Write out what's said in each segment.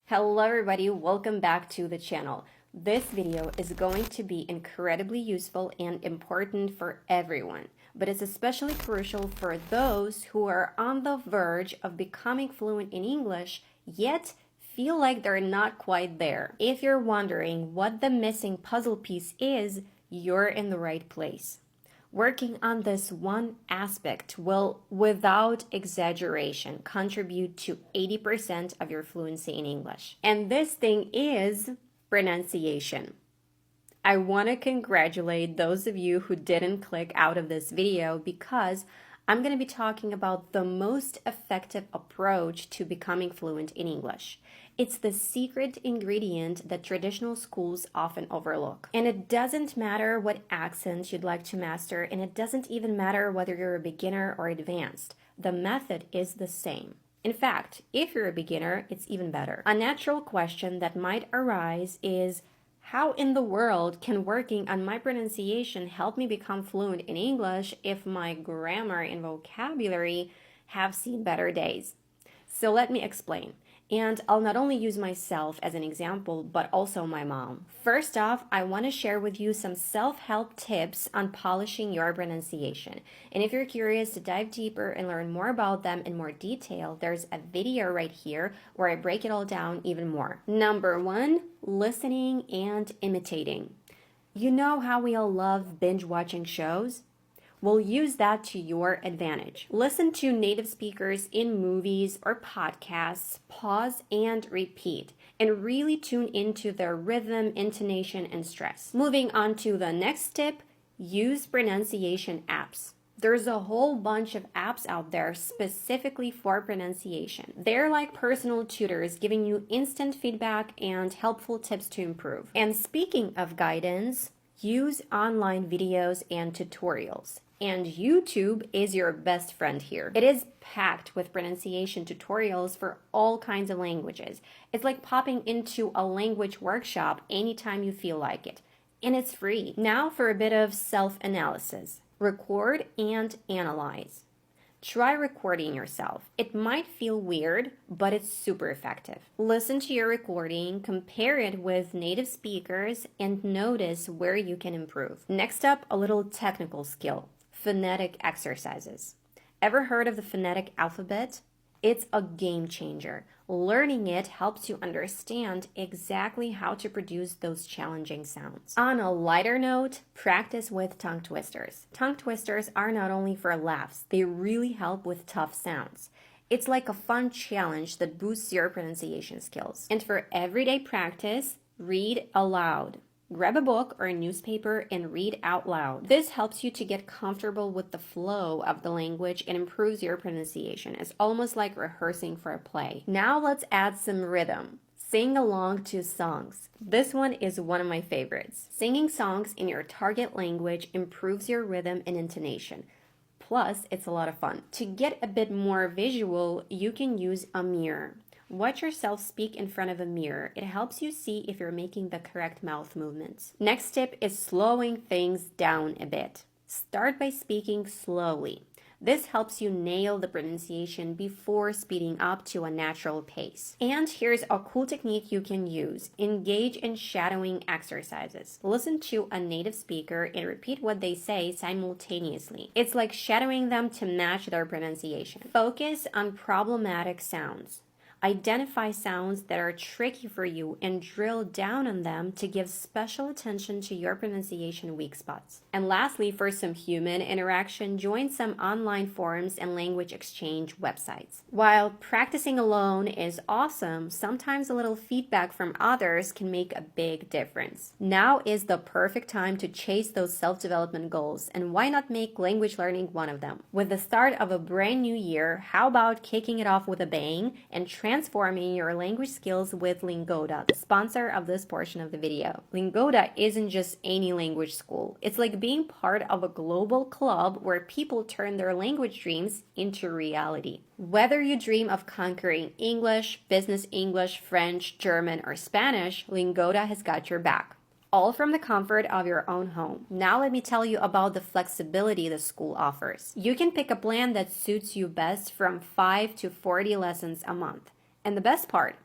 Hello everybody, welcome back to the channel. This video is going to be incredibly useful and important for everyone, but it's especially crucial for those who are on the verge of becoming fluent in English, yet feel like they're not quite there. If you're wondering what the missing puzzle piece is, you're in the right place. Working on this one aspect will, without exaggeration, contribute to 80% of your fluency in English. And this thing is pronunciation. I want to congratulate those of you who didn't click out of this video because I'm going to be talking about the most effective approach to becoming fluent in English. It's the secret ingredient that traditional schools often overlook. And it doesn't matter what accent you'd like to master, and it doesn't even matter whether you're a beginner or advanced. The method is the same. In fact, if you're a beginner, it's even better. A natural question that might arise is, how in the world can working on my pronunciation help me become fluent in English if my grammar and vocabulary have seen better days? So let me explain. And I'll not only use myself as an example, but also my mom. First off, I want to share with you some self-help tips on polishing your pronunciation. And if you're curious to dive deeper and learn more about them in more detail, there's a video right here where I break it all down even more. Number one, listening and imitating. You know how we all love binge watching shows? We'll use that to your advantage. Listen to native speakers in movies or podcasts, pause and repeat, and really tune into their rhythm, intonation, and stress. Moving on to the next tip, use pronunciation apps. There's a whole bunch of apps out there specifically for pronunciation. They're like personal tutors giving you instant feedback and helpful tips to improve. And speaking of guidance, use online videos and tutorials. And YouTube is your best friend here. It is packed with pronunciation tutorials for all kinds of languages. It's like popping into a language workshop anytime you feel like it. And it's free. Now for a bit of self-analysis. Record and analyze. Try recording yourself. It might feel weird, but it's super effective. Listen to your recording, compare it with native speakers, and notice where you can improve. Next up, a little technical skill. Phonetic exercises. Ever heard of the phonetic alphabet? It's a game changer. Learning it helps you understand exactly how to produce those challenging sounds. On a lighter note, practice with tongue twisters. Tongue twisters are not only for laughs, they really help with tough sounds. It's like a fun challenge that boosts your pronunciation skills. And for everyday practice, read aloud. Grab a book or a newspaper and read out loud. This helps you to get comfortable with the flow of the language and improves your pronunciation. It's almost like rehearsing for a play. Now let's add some rhythm. Sing along to songs. This one is one of my favorites. Singing songs in your target language improves your rhythm and intonation. Plus, it's a lot of fun. To get a bit more visual, you can use a mirror. Watch yourself speak in front of a mirror. It helps you see if you're making the correct mouth movements. Next tip is slowing things down a bit. Start by speaking slowly. This helps you nail the pronunciation before speeding up to a natural pace. And here's a cool technique you can use. Engage in shadowing exercises. Listen to a native speaker and repeat what they say simultaneously. It's like shadowing them to match their pronunciation. Focus on problematic sounds. Identify sounds that are tricky for you and drill down on them to give special attention to your pronunciation weak spots. And lastly, for some human interaction, join some online forums and language exchange websites. While practicing alone is awesome, sometimes a little feedback from others can make a big difference. Now is the perfect time to chase those self-development goals, and why not make language learning one of them? With the start of a brand new year, how about kicking it off with a bang and transforming your language skills with Lingoda, the sponsor of this portion of the video. Lingoda isn't just any language school. It's like being part of a global club where people turn their language dreams into reality. Whether you dream of conquering English, business English, French, German, or Spanish, Lingoda has got your back. All from the comfort of your own home. Now let me tell you about the flexibility the school offers. You can pick a plan that suits you best from 5 to 40 lessons a month. And the best part,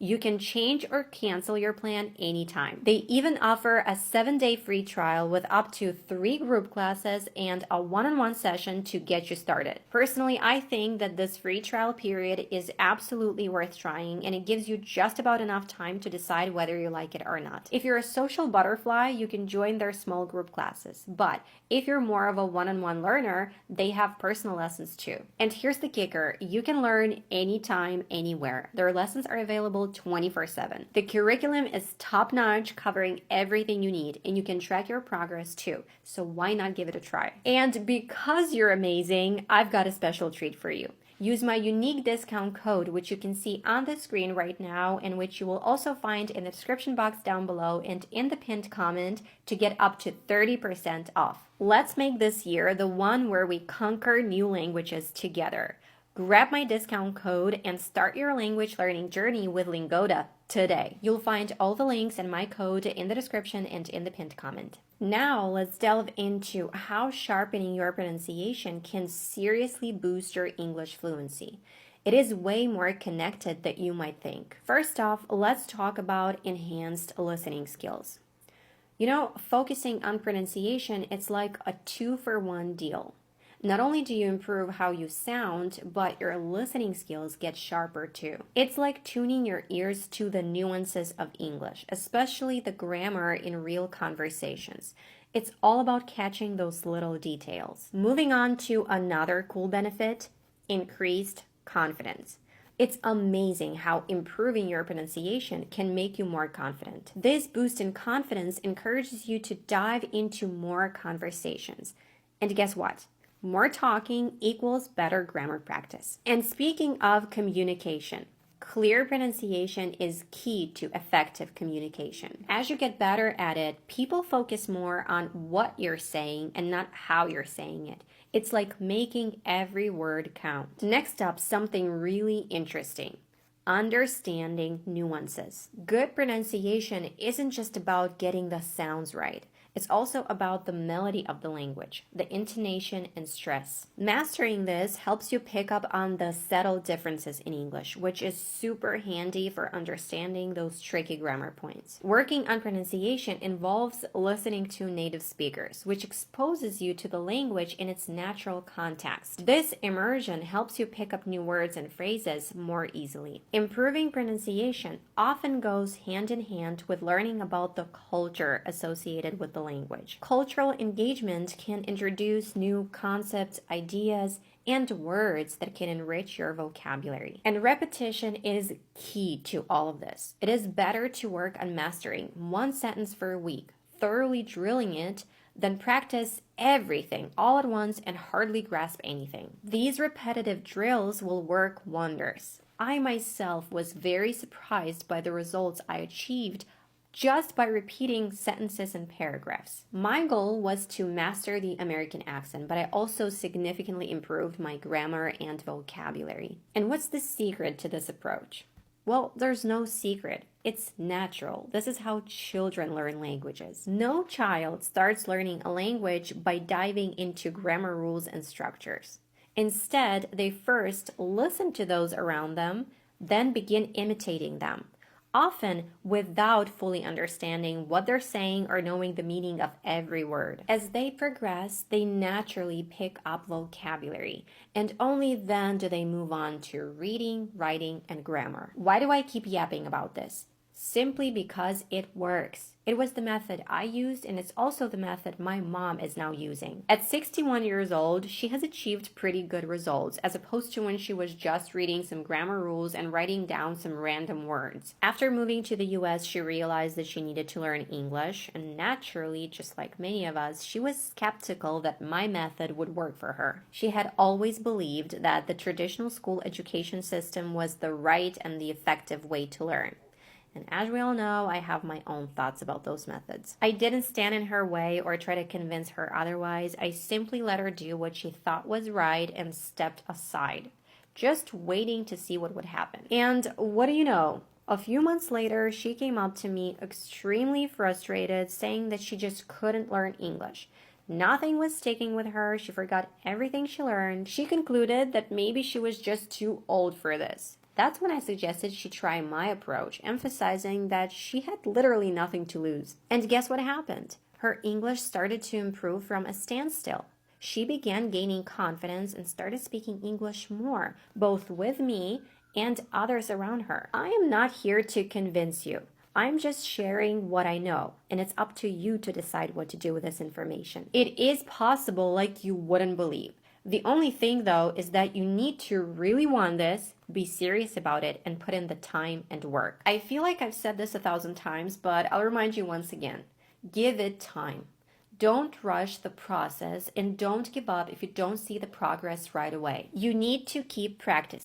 You can change or cancel your plan anytime. They even offer a 7-day free trial with up to 3 group classes and a one-on-one session to get you started. Personally, I think that this free trial period is absolutely worth trying, and it gives you just about enough time to decide whether you like it or not. If you're a social butterfly, you can join their small group classes. But if you're more of a one-on-one learner, they have personal lessons too. And here's the kicker: you can learn anytime, anywhere. Their lessons are available 24/7. The curriculum is top-notch, covering everything you need, and you can track your progress too. So why not give it a try? And because you're amazing, I've got a special treat for you. Use my unique discount code, which you can see on the screen right now, and which you will also find in the description box down below and in the pinned comment, to get up to 30% off. Let's make this year the one where we conquer new languages together. Grab my discount code and start your language learning journey with Lingoda today. You'll find all the links and my code in the description and in the pinned comment. Now let's delve into how sharpening your pronunciation can seriously boost your English fluency. It is way more connected than you might think. First off, let's talk about enhanced listening skills. Focusing on pronunciation, it's like a 2-for-1 deal. Not only do you improve how you sound, but your listening skills get sharper too. It's like tuning your ears to the nuances of English, especially the grammar in real conversations. It's all about catching those little details. Moving on to another cool benefit: increased confidence. It's amazing how improving your pronunciation can make you more confident. This boost in confidence encourages you to dive into more conversations. And guess what? More talking equals better grammar practice. And speaking of communication, clear pronunciation is key to effective communication. As you get better at it, people focus more on what you're saying and not how you're saying it. It's like making every word count. Next up, something really interesting: understanding nuances. Good pronunciation isn't just about getting the sounds right. It's also about the melody of the language, the intonation and stress. Mastering this helps you pick up on the subtle differences in English, which is super handy for understanding those tricky grammar points. Working on pronunciation involves listening to native speakers, which exposes you to the language in its natural context. This immersion helps you pick up new words and phrases more easily. Improving pronunciation often goes hand in hand with learning about the culture associated with the language. Cultural engagement can introduce new concepts, ideas, and words that can enrich your vocabulary. And repetition is key to all of this. It is better to work on mastering one sentence for a week, thoroughly drilling it, than practice everything all at once and hardly grasp anything. These repetitive drills will work wonders. I myself was very surprised by the results I achieved just by repeating sentences and paragraphs. My goal was to master the American accent, but I also significantly improved my grammar and vocabulary. And what's the secret to this approach? Well, there's no secret. It's natural. This is how children learn languages. No child starts learning a language by diving into grammar rules and structures. Instead, they first listen to those around them, then begin imitating them, often without fully understanding what they're saying or knowing the meaning of every word. As they progress, they naturally pick up vocabulary, and only then do they move on to reading, writing, and grammar. Why do I keep yapping about this? Simply because it works. It was the method I used, and it's also the method my mom is now using. At 61 years old, she has achieved pretty good results, as opposed to when she was just reading some grammar rules and writing down some random words. After moving to the US, she realized that she needed to learn English, and naturally, just like many of us, she was skeptical that my method would work for her. She had always believed that the traditional school education system was the right and the effective way to learn. And as we all know, I have my own thoughts about those methods. I didn't stand in her way or try to convince her otherwise. I simply let her do what she thought was right and stepped aside, just waiting to see what would happen. And what do you know? A few months later, she came up to me extremely frustrated, saying that she just couldn't learn English. Nothing was sticking with her. She forgot everything she learned. She concluded that maybe she was just too old for this. That's when I suggested she try my approach, emphasizing that she had literally nothing to lose. And guess what happened? Her English started to improve from a standstill. She began gaining confidence and started speaking English more, both with me and others around her. I am not here to convince you. I'm just sharing what I know, and it's up to you to decide what to do with this information. It is possible like you wouldn't believe. The only thing though is that you need to really want this, be serious about it, and put in the time and work. I feel like I've said this 1,000 times, but I'll remind you once again. Give it time. Don't rush the process and don't give up if you don't see the progress right away. You need to keep practicing.